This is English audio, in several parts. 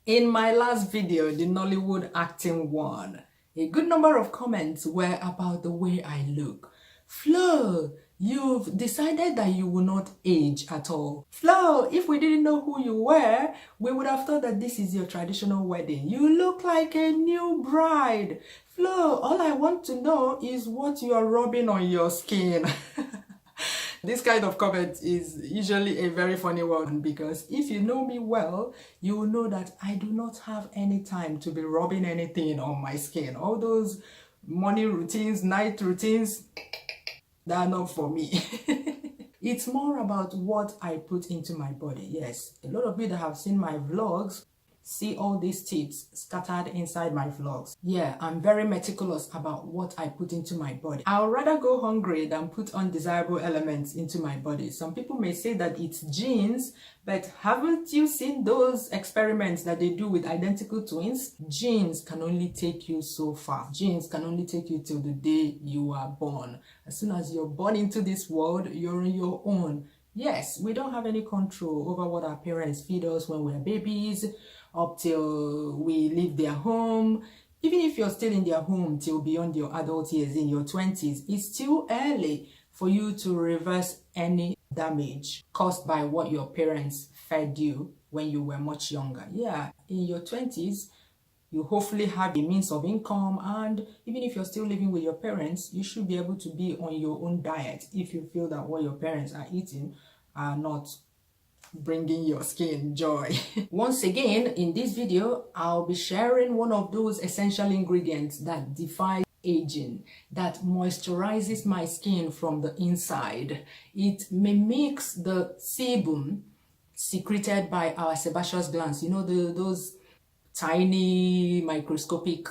In my last video, the Nollywood acting one, a good number of comments were about the way I look. Flo, you've decided that you will not age at all. Flo, if we didn't know who you were, we would have thought that this is your traditional wedding. You look like a new bride. Flo, all I want to know is what you are rubbing on your skin. This kind of comment is usually a very funny one because if you know me well, you will know that I do not have any time to be rubbing anything on my skin. All those morning routines, night routines, they are not for me. It's more about what I put into my body. Yes, a lot of you that have seen my vlogs see all these tips scattered inside my vlogs. Yeah, I'm very meticulous about what I put into my body. I'll rather go hungry than put undesirable elements into my body. Some people may say that it's genes, but haven't you seen those experiments that they do with identical twins? Genes can only take you so far. Genes can only take you till the day you are born. As soon as you're born into this world, you're on your own. Yes, we don't have any control over what our parents feed us when we're babies, up till we leave their home. Even if you're still in their home till beyond your adult years, in your 20s, it's too early for you to reverse any damage caused by what your parents fed you when you were much younger. Yeah, in your 20s, you hopefully have a means of income, and even if you're still living with your parents, you should be able to be on your own diet if you feel that what your parents are eating are not bringing your skin joy. Once again, in this video, I'll be sharing one of those essential ingredients that defies aging, that moisturizes my skin from the inside. It mimics the sebum secreted by our sebaceous glands. You know, those tiny microscopic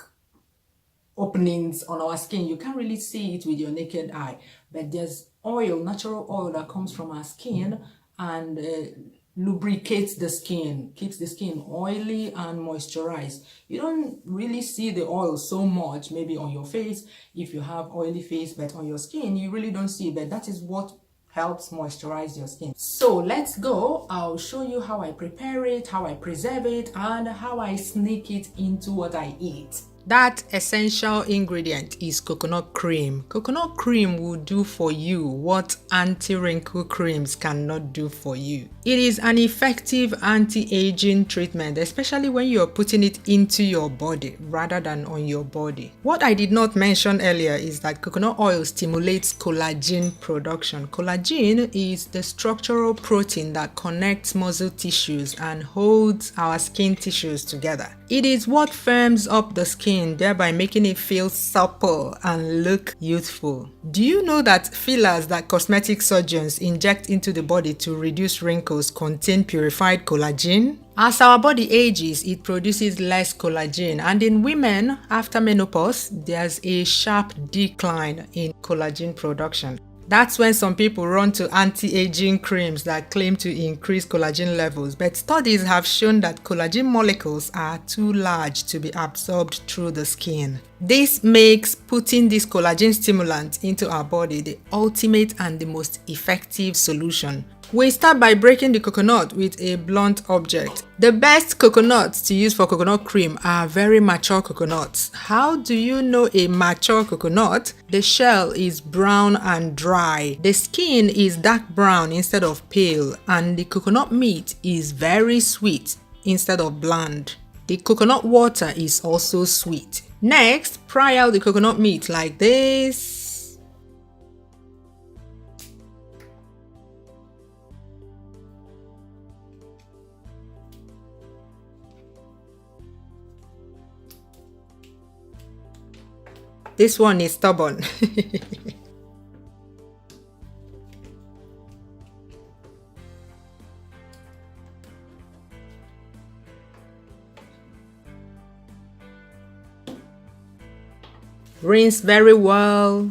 openings on our skin. You can't really see it with your naked eye, but there's oil, natural oil that comes from our skin and lubricates the skin, keeps the skin oily and moisturized. You don't really see the oil so much maybe on your face if you have oily face, but on your skin you really don't see, but that is what helps moisturize your skin. So let's go. I'll show you how I prepare it, how I preserve it, and how I sneak it into what I eat. That essential ingredient is coconut cream. Coconut cream will do for you what anti-wrinkle creams cannot do for you. It is an effective anti-aging treatment, especially when you're putting it into your body rather than on your body. What I did not mention earlier is that coconut oil stimulates collagen production. Collagen is the structural protein that connects muscle tissues and holds our skin tissues together. It is what firms up the skin, thereby making it feel supple and look youthful. Do you know that fillers that cosmetic surgeons inject into the body to reduce wrinkles contain purified collagen? As our body ages, it produces less collagen, and in women after menopause, there's a sharp decline in collagen production. That's when some people run to anti-aging creams that claim to increase collagen levels, but studies have shown that collagen molecules are too large to be absorbed through the skin. This makes putting this collagen stimulant into our body the ultimate and the most effective solution. We start by breaking the coconut with a blunt object. The best coconuts to use for coconut cream are very mature coconuts. How do you know a mature coconut? The shell is brown and dry. The skin is dark brown instead of pale, and the coconut meat is very sweet instead of bland. The coconut water is also sweet. Next, fry out the coconut meat like this. This one is stubborn. Rinse very well.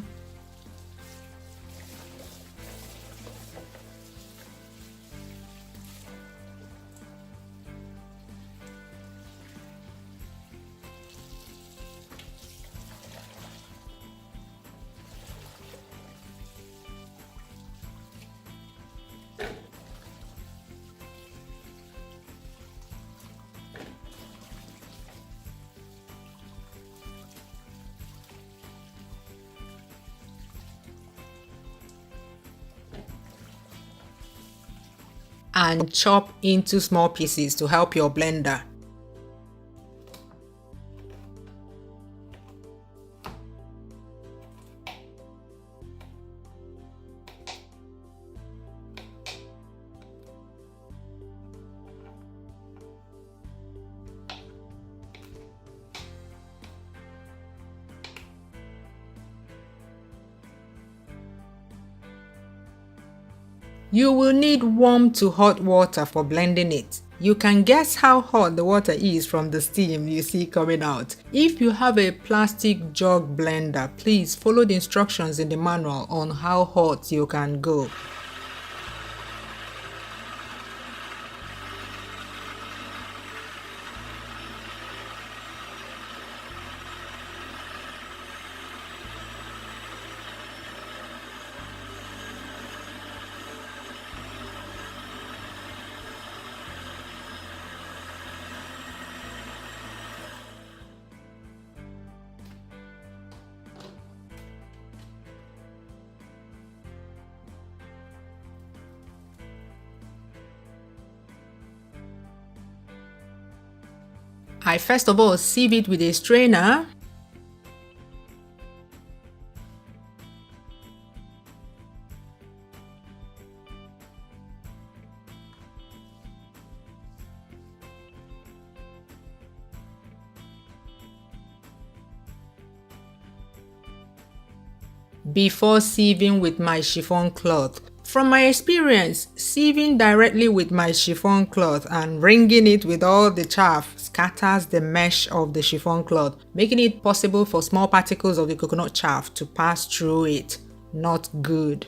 and chop into small pieces to help your blender. You will need warm to hot water for blending it. You can guess how hot the water is from the steam you see coming out. If you have a plastic jug blender, please follow the instructions in the manual on how hot you can go. I first of all sieve it with a strainer. Before sieving with my chiffon cloth. From my experience, sieving directly with my chiffon cloth and wringing it with all the chaff scatters the mesh of the chiffon cloth, making it possible for small particles of the coconut chaff to pass through it. Not good.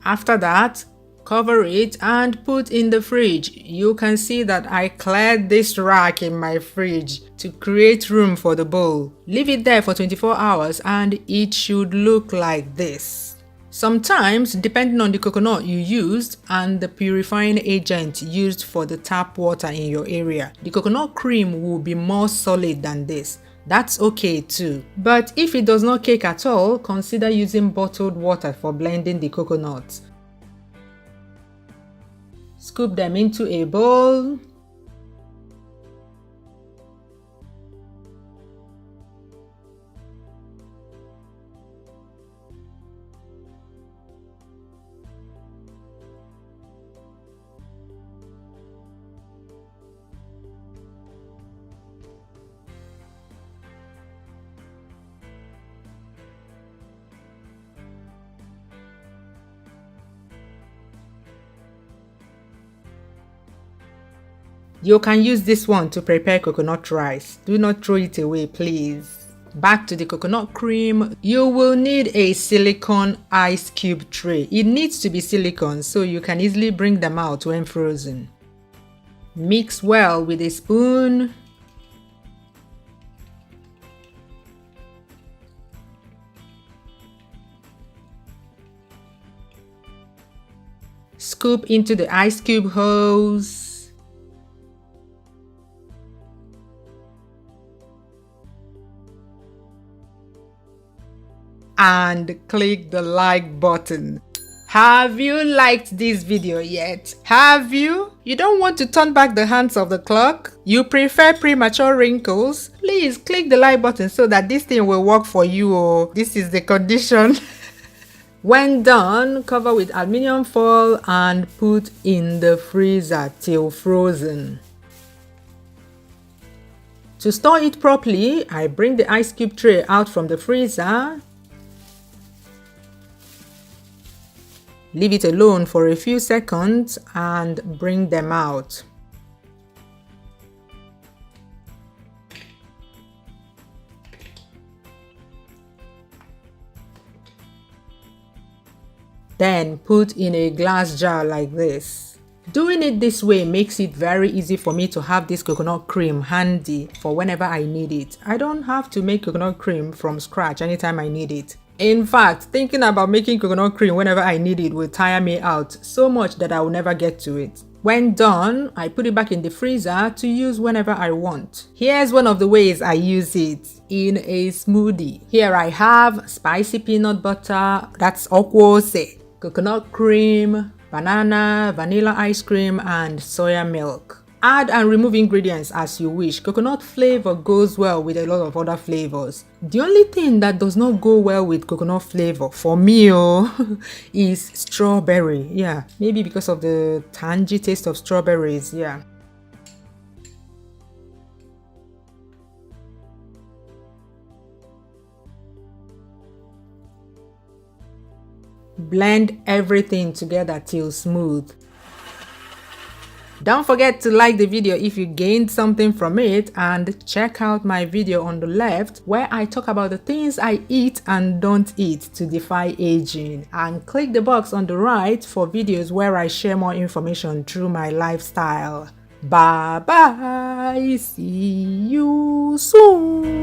After that, cover it and put in the fridge. You can see that I cleared this rack in my fridge to create room for the bowl. Leave it there for 24 hours and it should look like this. Sometimes, depending on the coconut you used and the purifying agent used for the tap water in your area, the coconut cream will be more solid than this. That's okay too. But if it does not cake at all, consider using bottled water for blending the coconuts. Scoop them into a bowl. You can use this one to prepare coconut rice. Do not throw it away, please. Back to the coconut cream. You will need a silicone ice cube tray. It needs to be silicone so you can easily bring them out when frozen. Mix well with a spoon. Scoop into the ice cube holes. And click the like button. Have you liked this video yet? Have you? You don't want to turn back the hands of the clock? You prefer premature wrinkles? Please click the like button so that this thing will work for you. Oh, this is the condition. When done, cover with aluminium foil and put in the freezer till frozen. To store it properly, I bring the ice cube tray out from the freezer. Leave it alone for a few seconds and bring them out. Then put in a glass jar like this. Doing it this way makes it very easy for me to have this coconut cream handy for whenever I need it. I don't have to make coconut cream from scratch anytime I need it. In fact, thinking about making coconut cream whenever I need it will tire me out so much that I will never get to it. When done, I put it back in the freezer to use whenever I want. Here's one of the ways I use it in a smoothie. Here I have spicy peanut butter, that's okwose, coconut cream, banana, vanilla ice cream, and soya milk. Add and remove ingredients as you wish. Coconut flavor goes well with a lot of other flavors. The only thing that does not go well with coconut flavor for me is strawberry. Yeah, maybe because of the tangy taste of strawberries. Yeah. Blend everything together till smooth. Don't forget to like the video if you gained something from it, and check out my video on the left where I talk about the things I eat and don't eat to defy aging, and click the box on the right for videos where I share more information through my lifestyle. Bye bye, see you soon.